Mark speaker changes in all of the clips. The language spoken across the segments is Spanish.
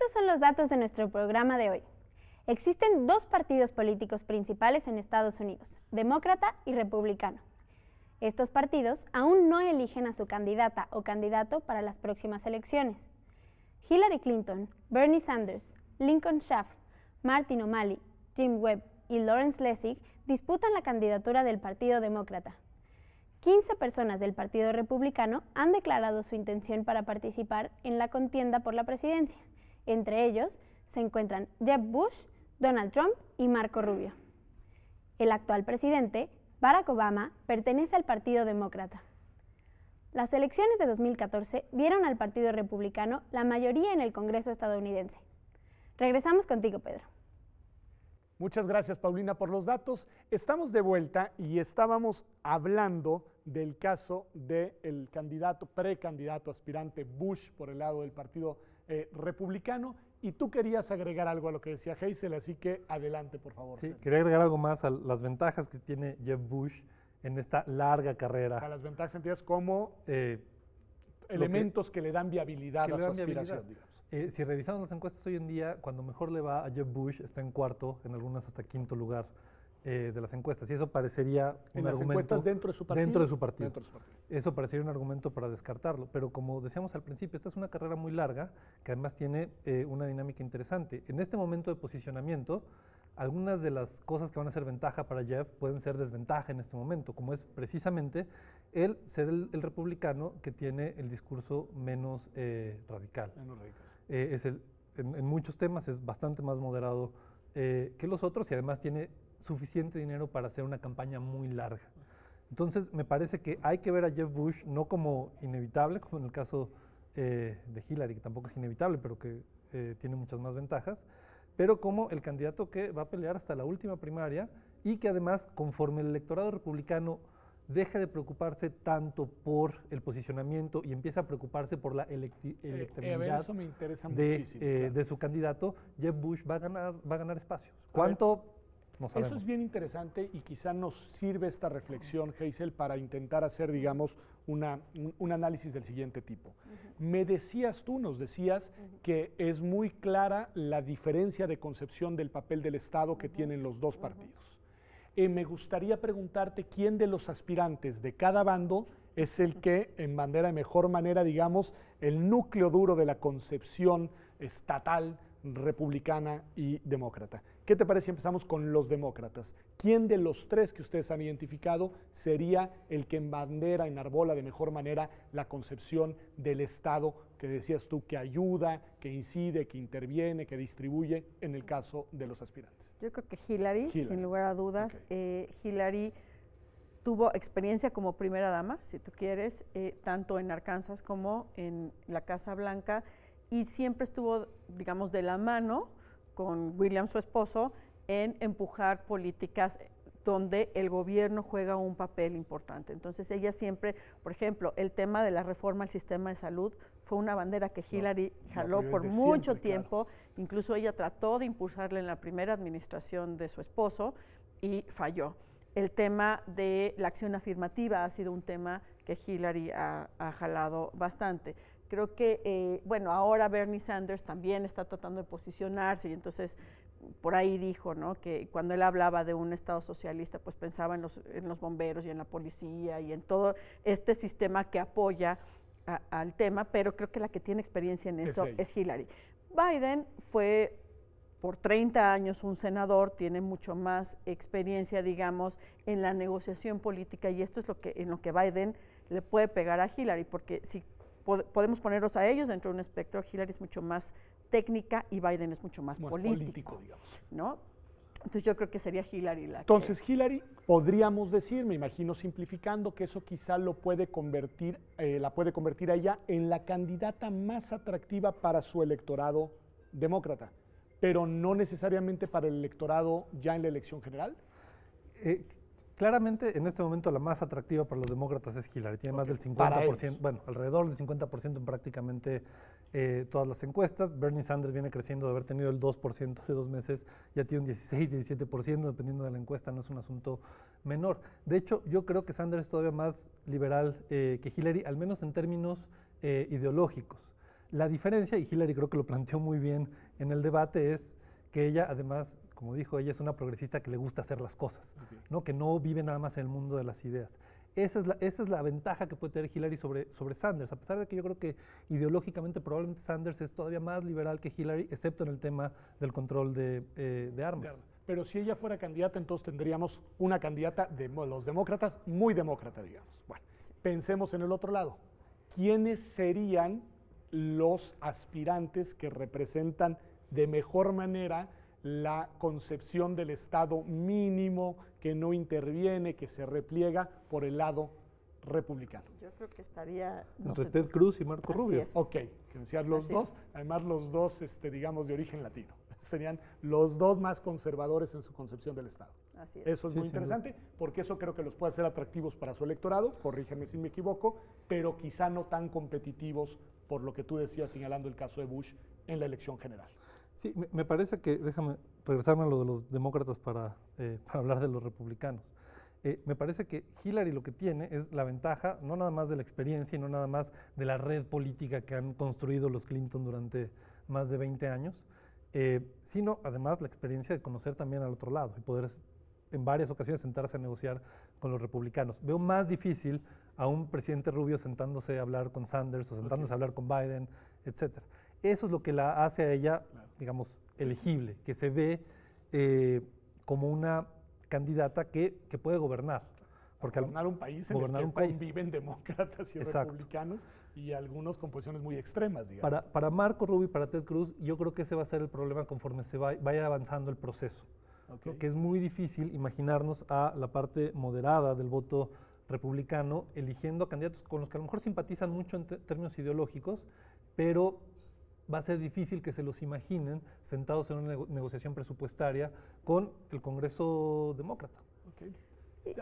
Speaker 1: Estos son los datos de nuestro programa de hoy. Existen dos partidos políticos principales en Estados Unidos, demócrata y republicano. Estos partidos aún no eligen a su candidata o candidato para las próximas elecciones. Hillary Clinton, Bernie Sanders, Lincoln Schaaf, Martin O'Malley, Jim Webb y Lawrence Lessig disputan la candidatura del Partido Demócrata. 15 personas del Partido Republicano han declarado su intención para participar en la contienda por la presidencia. Entre ellos se encuentran Jeb Bush, Donald Trump y Marco Rubio. El actual presidente, Barack Obama, pertenece al Partido Demócrata. Las elecciones de 2014 dieron al Partido Republicano la mayoría en el Congreso estadounidense. Regresamos contigo, Pedro.
Speaker 2: Muchas gracias, Paulina, por los datos. Estamos de vuelta y estábamos hablando del caso del precandidato aspirante Bush por el lado del Partido Republicano, y tú querías agregar algo a lo que decía Hazel, así que adelante, por favor.
Speaker 3: Sí, quería agregar algo más a las ventajas que tiene Jeb Bush en esta larga carrera.
Speaker 2: O sea, las ventajas sentidas como elementos que le dan viabilidad a su aspiración, digamos.
Speaker 3: Si revisamos las encuestas hoy en día, cuando mejor le va a Jeb Bush, está en cuarto, en algunas hasta quinto lugar de las encuestas. Y eso parecería un argumento.
Speaker 2: Encuestas dentro de su partido.
Speaker 3: Dentro de su partido. Eso parecería un argumento para descartarlo. Pero como decíamos al principio, esta es una carrera muy larga, que además tiene una dinámica interesante. En este momento de posicionamiento, algunas de las cosas que van a ser ventaja para Jeb pueden ser desventaja en este momento, como es precisamente el ser el republicano que tiene el discurso menos radical. En muchos temas es bastante más moderado que los otros y además tiene suficiente dinero para hacer una campaña muy larga. Entonces me parece que hay que ver a Jeb Bush no como inevitable, como en el caso de Hillary, que tampoco es inevitable, pero que tiene muchas más ventajas, pero como el candidato que va a pelear hasta la última primaria y que además, conforme el electorado republicano deja de preocuparse tanto por el posicionamiento y empieza a preocuparse por la electabilidad
Speaker 2: eso me interesa muchísimo, claro.
Speaker 3: de su candidato, Jeb Bush va a ganar espacios. ¿Cuánto? No sabemos.
Speaker 2: Eso es bien interesante y quizá nos sirve esta reflexión, Hazel, para intentar hacer, digamos, un análisis del siguiente tipo. Nos decías que es muy clara la diferencia de concepción del papel del Estado que tienen los dos partidos. Me gustaría preguntarte quién de los aspirantes de cada bando es el que, en mejor manera, digamos, el núcleo duro de la concepción estatal, republicana y demócrata. ¿Qué te parece si empezamos con los demócratas? ¿Quién de los tres que ustedes han identificado sería el que enarbola de mejor manera la concepción del Estado que decías tú, que ayuda, que incide, que interviene, que distribuye en el caso de los aspirantes?
Speaker 4: Yo creo que Hillary. Sin lugar a dudas. Okay. Hillary tuvo experiencia como primera dama, si tú quieres, tanto en Arkansas como en la Casa Blanca, y siempre estuvo, digamos, de la mano con William, su esposo, en empujar políticas donde el gobierno juega un papel importante. Entonces ella siempre, por ejemplo, el tema de la reforma al sistema de salud fue una bandera que Hillary jaló por mucho tiempo, claro. Incluso ella trató de impulsarla en la primera administración de su esposo y falló. El tema de la acción afirmativa ha sido un tema que Hillary ha jalado bastante. Creo que, bueno, ahora Bernie Sanders también está tratando de posicionarse y entonces por ahí dijo, ¿no?, que cuando él hablaba de un Estado socialista, pues pensaba en los bomberos y en la policía y en todo este sistema que apoya al tema, pero creo que la que tiene experiencia en eso es Hillary. Biden fue por 30 años un senador, tiene mucho más experiencia, digamos, en la negociación política y esto es en lo que Biden le puede pegar a Hillary, porque si podemos ponerlos a ellos dentro de un espectro, Hillary es mucho más técnica y Biden es mucho más político, digamos, ¿no? Entonces yo creo que sería Hillary la
Speaker 2: Entonces Hillary, podríamos decir, me imagino simplificando, que eso quizá la puede convertir a ella en la candidata más atractiva para su electorado demócrata, pero no necesariamente para el electorado ya en la elección general.
Speaker 3: Claramente, en este momento la más atractiva para los demócratas es Hillary, tiene más del 50%, bueno, alrededor del 50% en prácticamente todas las encuestas. Bernie Sanders viene creciendo de haber tenido el 2% hace 2 meses, ya tiene un 16, 17%, dependiendo de la encuesta, no es un asunto menor. De hecho, yo creo que Sanders es todavía más liberal que Hillary, al menos en términos ideológicos. La diferencia, y Hillary creo que lo planteó muy bien en el debate, es que ella, además, como dijo, ella es una progresista que le gusta hacer las cosas, ¿no? Que no vive nada más en el mundo de las ideas. Esa es la ventaja que puede tener Hillary sobre Sanders, a pesar de que yo creo que ideológicamente probablemente Sanders es todavía más liberal que Hillary, excepto en el tema del control de armas.
Speaker 2: Pero si ella fuera candidata, entonces tendríamos una candidata de los demócratas, muy demócrata, digamos. Bueno, pensemos en el otro lado. ¿Quiénes serían los aspirantes que representan de mejor manera la concepción del Estado mínimo, que no interviene, que se repliega por el lado republicano?
Speaker 4: Yo creo que estaría...
Speaker 3: Entre Ted Cruz y Marco Rubio.
Speaker 2: Ok, que decían los dos, además los dos, digamos, de origen latino. Serían los dos más conservadores en su concepción del Estado.
Speaker 4: Así es.
Speaker 2: Eso es muy interesante, porque eso creo que los puede hacer atractivos para su electorado, corrígeme si me equivoco, pero quizá no tan competitivos por lo que tú decías señalando el caso de Bush en la elección general.
Speaker 3: Sí, me parece que, déjame regresarme a lo de los demócratas para hablar de los republicanos. Me parece que Hillary lo que tiene es la ventaja, no nada más de la experiencia y no nada más de la red política que han construido los Clinton durante más de 20 años, sino además la experiencia de conocer también al otro lado y poder en varias ocasiones sentarse a negociar con los republicanos. Veo más difícil a un presidente Rubio sentándose a hablar con Sanders o sentándose a hablar con Biden, etc. Eso es lo que la hace a ella, digamos, elegible, que se ve como una candidata que puede gobernar.
Speaker 2: Porque gobernar un país en el que conviven demócratas y republicanos y algunos con posiciones muy extremas, digamos.
Speaker 3: Para Marco Rubio y para Ted Cruz, yo creo que ese va a ser el problema conforme se vaya avanzando el proceso. ¿No? Que es muy difícil imaginarnos a la parte moderada del voto republicano eligiendo a candidatos con los que a lo mejor simpatizan mucho en términos ideológicos, pero va a ser difícil que se los imaginen sentados en una negociación presupuestaria con el Congreso demócrata.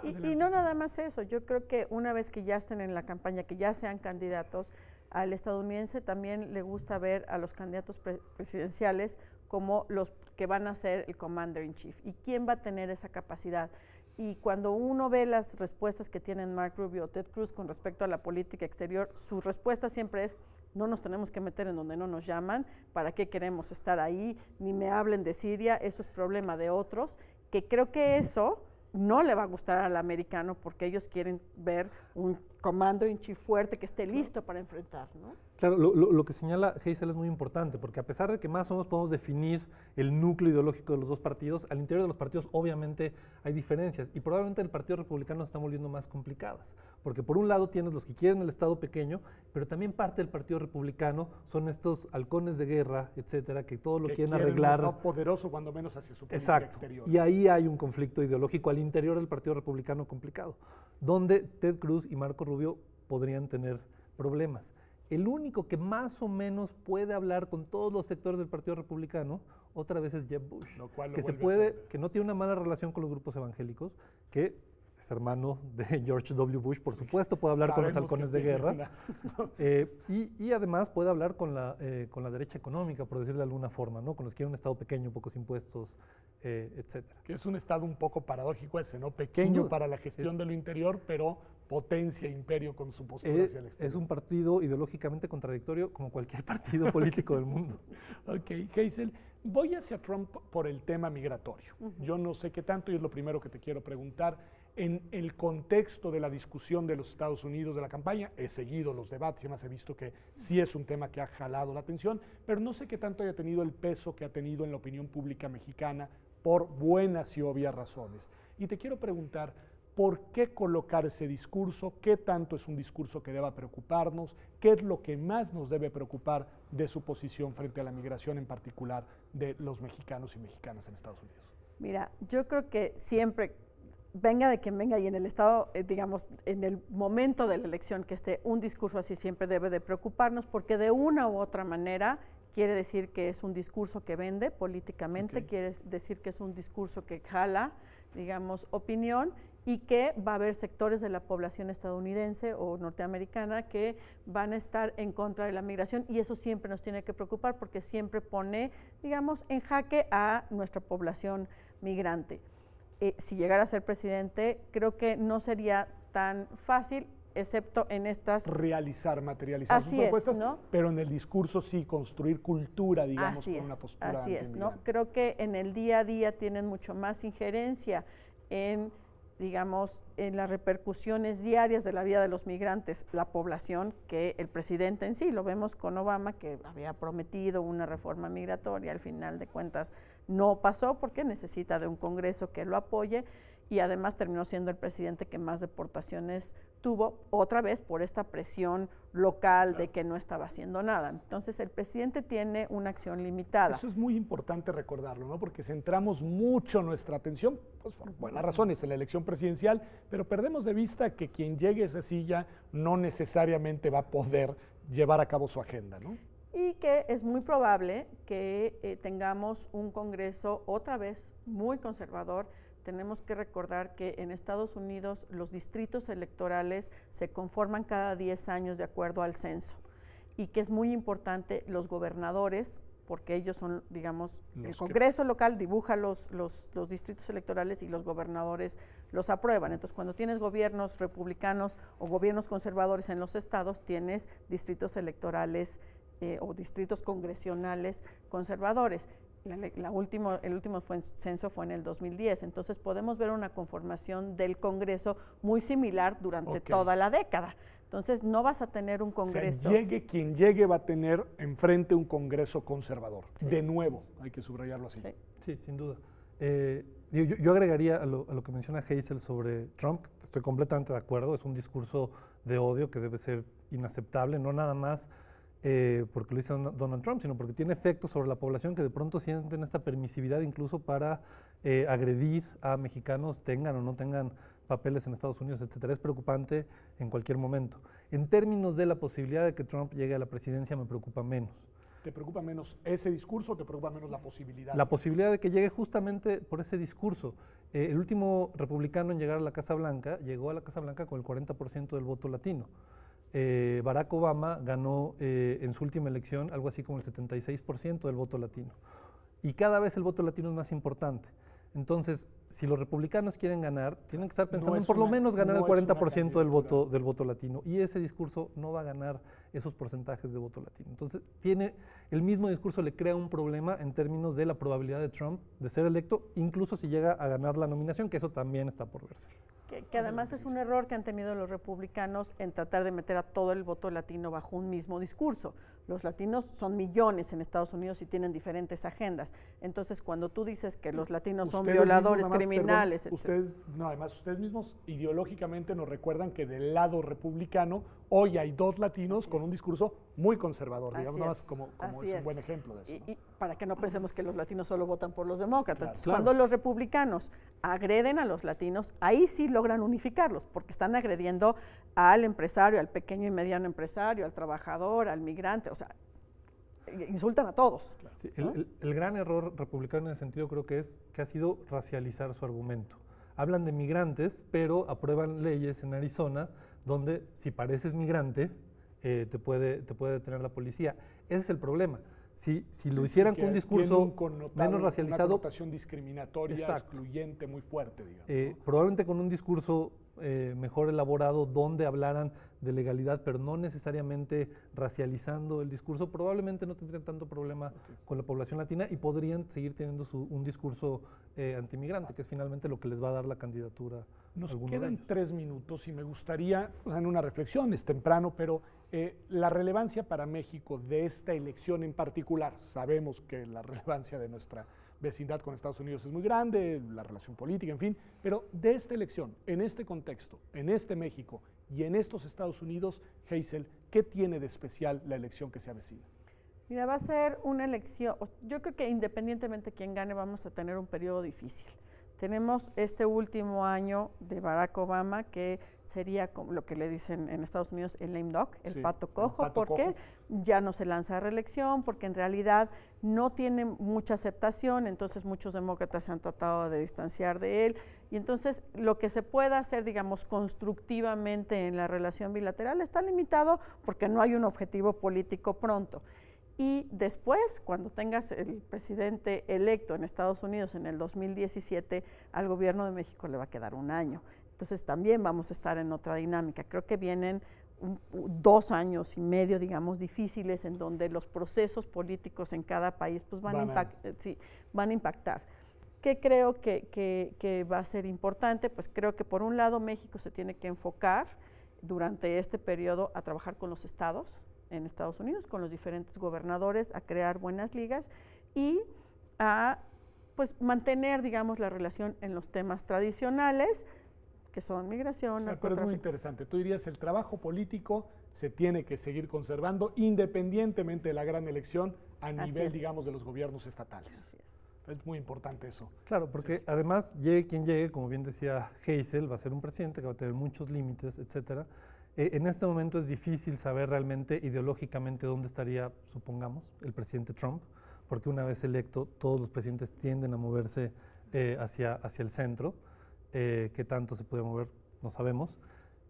Speaker 4: Y no nada más eso, yo creo que una vez que ya estén en la campaña, que ya sean candidatos, al estadounidense también le gusta ver a los candidatos presidenciales como los que van a ser el commander in chief y quién va a tener esa capacidad. Y cuando uno ve las respuestas que tienen Mark Rubio o Ted Cruz con respecto a la política exterior, su respuesta siempre es: no nos tenemos que meter en donde no nos llaman, ¿para qué queremos estar ahí? Ni me hablen de Siria, eso es problema de otros, que creo que eso no le va a gustar al americano porque ellos quieren ver un commander in chief fuerte que esté listo para enfrentar, ¿no?
Speaker 3: Claro, lo que señala Hazel es muy importante, porque a pesar de que más o menos podemos definir el núcleo ideológico de los dos partidos, al interior de los partidos obviamente hay diferencias y probablemente el Partido Republicano se está volviendo más complicadas, porque por un lado tienes los que quieren el Estado pequeño, pero también parte del Partido Republicano son estos halcones de guerra, etcétera, que todo lo quieren arreglar.
Speaker 2: Un Estado poderoso cuando menos hacia su política exterior.
Speaker 3: Y ahí hay un conflicto ideológico al interior del Partido Republicano complicado, donde Ted Cruz y Marco Rubio podrían tener problemas. El único que más o menos puede hablar con todos los sectores del Partido Republicano, otra vez es Jeb Bush, que no tiene una mala relación con los grupos evangélicos, que es hermano de George W. Bush, por supuesto, puede hablar con los halcones de guerra, y además puede hablar con la derecha económica, por decirlo de alguna forma, ¿no? Con los que quieren un Estado pequeño, pocos impuestos, etcétera.
Speaker 2: Que es un Estado un poco paradójico ese, ¿no? Pequeño para la gestión de lo interior, pero potencia, imperio con su postura hacia el exterior.
Speaker 3: Es un partido ideológicamente contradictorio como cualquier partido político del mundo.
Speaker 2: Ok, Hazel, voy hacia Trump por el tema migratorio. Yo no sé qué tanto, y es lo primero que te quiero preguntar. En el contexto de la discusión de los Estados Unidos de la campaña, he seguido los debates y además he visto que sí es un tema que ha jalado la atención, pero no sé qué tanto haya tenido el peso que ha tenido en la opinión pública mexicana por buenas y obvias razones. Y te quiero preguntar, ¿por qué colocar ese discurso? ¿Qué tanto es un discurso que deba preocuparnos? ¿Qué es lo que más nos debe preocupar de su posición frente a la migración, en particular de los mexicanos y mexicanas en Estados Unidos?
Speaker 4: Mira, yo creo que siempre, venga de quien venga y en el estado, digamos, en el momento de la elección que esté un discurso así, siempre debe de preocuparnos porque de una u otra manera quiere decir que es un discurso que vende políticamente, quiere decir que es un discurso que jala, digamos, opinión, y que va a haber sectores de la población estadounidense o norteamericana que van a estar en contra de la migración, y eso siempre nos tiene que preocupar porque siempre pone, digamos, en jaque a nuestra población migrante. Si llegara a ser presidente, creo que no sería tan fácil. excepto en estas...
Speaker 2: materializar sus propuestas, ¿no? Pero en el discurso sí, construir cultura, digamos, con una postura
Speaker 4: así es, ¿no? Creo que en el día a día tienen mucho más injerencia en, digamos, en las repercusiones diarias de la vida de los migrantes, la población, que el presidente en sí. Lo vemos con Obama, que había prometido una reforma migratoria, al final de cuentas no pasó porque necesita de un Congreso que lo apoye, y además terminó siendo el presidente que más deportaciones tuvo, otra vez por esta presión local de que no estaba haciendo nada. Entonces el presidente tiene una acción limitada.
Speaker 2: Eso es muy importante recordarlo, ¿no? Porque centramos mucho nuestra atención, pues por buenas razones, en la elección presidencial, pero perdemos de vista que quien llegue a esa silla no necesariamente va a poder llevar a cabo su agenda, ¿no?
Speaker 4: Y que es muy probable que tengamos un Congreso otra vez muy conservador. Tenemos que recordar que en Estados Unidos los distritos electorales se conforman cada 10 años de acuerdo al censo, y que es muy importante los gobernadores, porque ellos son, digamos, el Congreso local dibuja los distritos electorales y los gobernadores los aprueban. Entonces, cuando tienes gobiernos republicanos o gobiernos conservadores en los estados, tienes distritos electorales o distritos congresionales conservadores. El último censo fue en el 2010, entonces podemos ver una conformación del Congreso muy similar durante toda la década. Entonces no vas a tener un Congreso...
Speaker 2: O sea, quien llegue va a tener enfrente un Congreso conservador. Sí. De nuevo, hay que subrayarlo así.
Speaker 3: Sí, sin duda. Yo agregaría a lo que menciona Hazel sobre Trump, estoy completamente de acuerdo, es un discurso de odio que debe ser inaceptable, no nada más porque lo hizo Donald Trump, sino porque tiene efectos sobre la población que de pronto sienten esta permisividad incluso para agredir a mexicanos, tengan o no tengan papeles en Estados Unidos, etcétera. Es preocupante en cualquier momento. En términos de la posibilidad de que Trump llegue a la presidencia, me preocupa menos.
Speaker 2: ¿Te preocupa menos ese discurso o te preocupa menos la posibilidad?
Speaker 3: La posibilidad de que llegue justamente por ese discurso. El último republicano en llegar a la Casa Blanca llegó a la Casa Blanca con el 40% del voto latino. Barack Obama ganó en su última elección algo así como el 76% del voto latino. Y cada vez el voto latino es más importante. Entonces, si los republicanos quieren ganar, tienen que estar pensando en por lo menos ganar el 40% del voto latino. Y ese discurso no va a ganar esos porcentajes de voto latino. Entonces, el mismo discurso le crea un problema en términos de la probabilidad de Trump de ser electo, incluso si llega a ganar la nominación, que eso también está por verse.
Speaker 4: Que además es un error que han tenido los republicanos en tratar de meter a todo el voto latino bajo un mismo discurso. Los latinos son millones en Estados Unidos y tienen diferentes agendas. Entonces, cuando tú dices que los latinos son violadores, criminales,
Speaker 2: además ustedes mismos ideológicamente nos recuerdan que del lado republicano hoy hay dos latinos con un discurso muy conservador, digamos, nada más como es un buen ejemplo de eso.
Speaker 4: Y para que no pensemos que los latinos solo votan por los demócratas. Cuando los republicanos agreden a los latinos, ahí sí logran unificarlos, porque están agrediendo al empresario, al pequeño y mediano empresario, al trabajador, al migrante, o sea, insultan a todos.
Speaker 3: Sí, ¿no? El gran error republicano en ese sentido creo que ha sido racializar su argumento. Hablan de migrantes, pero aprueban leyes en Arizona donde si pareces migrante te puede detener la policía. Ese es el problema. Si lo hicieran con un discurso menos racializado,
Speaker 2: una connotación discriminatoria, excluyente, muy fuerte, digamos, ¿no?
Speaker 3: Probablemente con un discurso mejor elaborado, donde hablaran de legalidad, pero no necesariamente racializando el discurso, probablemente no tendrían tanto problema con la población latina y podrían seguir teniendo un discurso antimigrante, que es finalmente lo que les va a dar la candidatura.
Speaker 2: Nos quedan 3 minutos y me gustaría, en una reflexión, es temprano, pero la relevancia para México de esta elección en particular. Sabemos que la relevancia de nuestra vecindad con Estados Unidos es muy grande, la relación política, en fin, pero de esta elección, en este contexto, en este México y en estos Estados Unidos, Hazel, ¿qué tiene de especial la elección que se avecina?
Speaker 4: Mira, va a ser una elección, yo creo que independientemente de quién gane, vamos a tener un periodo difícil. Tenemos este último año de Barack Obama, que sería como lo que le dicen en Estados Unidos el lame duck, el pato cojo, porque ya no se lanza a reelección, porque en realidad no tiene mucha aceptación, entonces muchos demócratas se han tratado de distanciar de él, y entonces lo que se pueda hacer, digamos, constructivamente en la relación bilateral está limitado porque no hay un objetivo político pronto. Y después, cuando tengas el presidente electo en Estados Unidos en el 2017, al gobierno de México le va a quedar un año. Entonces también vamos a estar en otra dinámica. Creo que vienen 2 años y medio, digamos, difíciles en donde los procesos políticos en cada país pues van a impactar. ¿Qué creo que va a ser importante? Pues creo que por un lado México se tiene que enfocar durante este periodo a trabajar con los estados en Estados Unidos, con los diferentes gobernadores, a crear buenas ligas y a pues mantener, digamos, la relación en los temas tradicionales, que son migración,
Speaker 2: narcotráfico. Pero es muy interesante. Tú dirías, el trabajo político se tiene que seguir conservando independientemente de la gran elección a nivel, digamos, de los gobiernos estatales. Es muy importante eso.
Speaker 3: Claro, porque además, llegue quien llegue, como bien decía Hazel, va a ser un presidente que va a tener muchos límites, etcétera. En este momento es difícil saber realmente ideológicamente dónde estaría, supongamos, el presidente Trump, porque una vez electo, todos los presidentes tienden a moverse hacia el centro. Qué tanto se puede mover, no sabemos.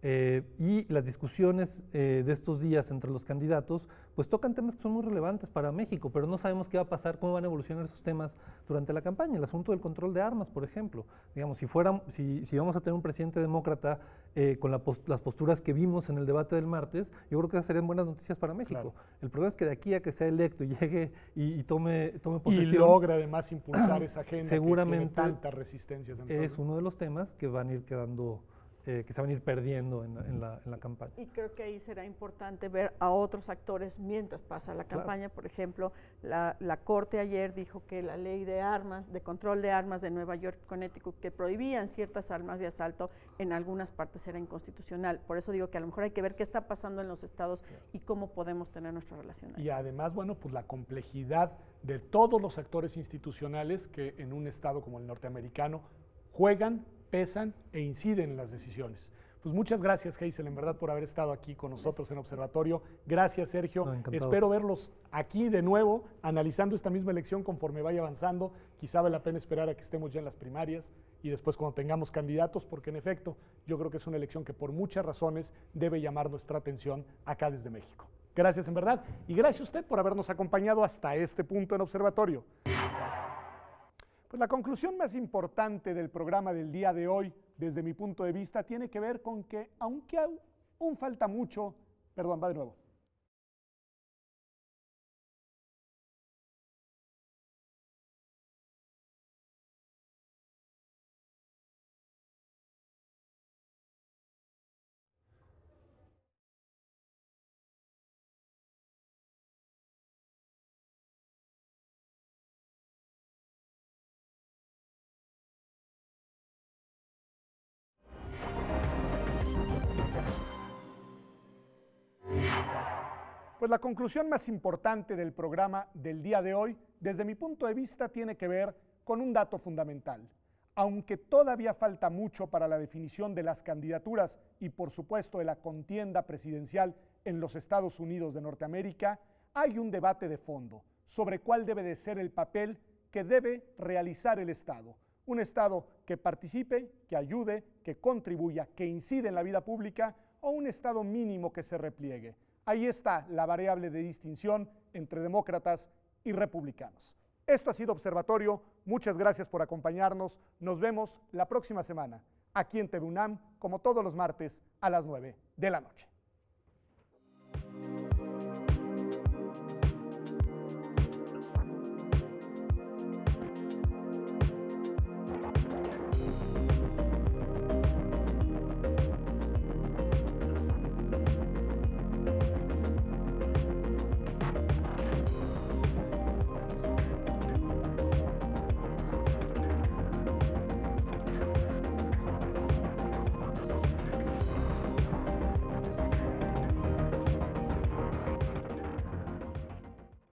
Speaker 3: Y las discusiones de estos días entre los candidatos pues tocan temas que son muy relevantes para México, pero no sabemos qué va a pasar, cómo van a evolucionar esos temas durante la campaña. El asunto del control de armas, por ejemplo. Digamos, si vamos a tener un presidente demócrata con las posturas que vimos en el debate del martes, yo creo que esas serían buenas noticias para México. Claro. El problema es que de aquí a que sea electo y llegue y tome posesión.
Speaker 2: Y logra además impulsar esa agenda
Speaker 3: seguramente
Speaker 2: que tiene tantas resistencias.
Speaker 3: Es uno de los temas que van a ir quedando que se van a ir perdiendo en la campaña.
Speaker 4: Y creo que ahí será importante ver a otros actores mientras pasa la campaña. Claro. Por ejemplo, la Corte ayer dijo que la ley de armas, de control de armas de Nueva York y Connecticut, que prohibían ciertas armas de asalto, en algunas partes era inconstitucional. Por eso digo que a lo mejor hay que ver qué está pasando en los estados y cómo podemos tener nuestra relación ahí.
Speaker 2: Y además, bueno, pues la complejidad de todos los actores institucionales que en un estado como el norteamericano juegan, pesan e inciden en las decisiones. Pues muchas gracias, Hazel, en verdad, por haber estado aquí con nosotros en Observatorio. Gracias, Sergio.
Speaker 3: No,
Speaker 2: espero verlos aquí de nuevo, analizando esta misma elección conforme vaya avanzando. Quizá vale la pena esperar a que estemos ya en las primarias y después cuando tengamos candidatos, porque en efecto, yo creo que es una elección que por muchas razones debe llamar nuestra atención acá desde México. Gracias, en verdad, y gracias a usted por habernos acompañado hasta este punto en Observatorio. Pues la conclusión más importante del programa del día de hoy, desde mi punto de vista, tiene que ver con que, aunque aún falta mucho, perdón, va de nuevo. Pues la conclusión más importante del programa del día de hoy, desde mi punto de vista, tiene que ver con un dato fundamental. Aunque todavía falta mucho para la definición de las candidaturas y, por supuesto, de la contienda presidencial en los Estados Unidos de Norteamérica, hay un debate de fondo sobre cuál debe de ser el papel que debe realizar el Estado. Un Estado que participe, que ayude, que contribuya, que incide en la vida pública, o un Estado mínimo que se repliegue. Ahí está la variable de distinción entre demócratas y republicanos. Esto ha sido Observatorio. Muchas gracias por acompañarnos. Nos vemos la próxima semana aquí en TV UNAM, como todos los martes a las 9 de la noche.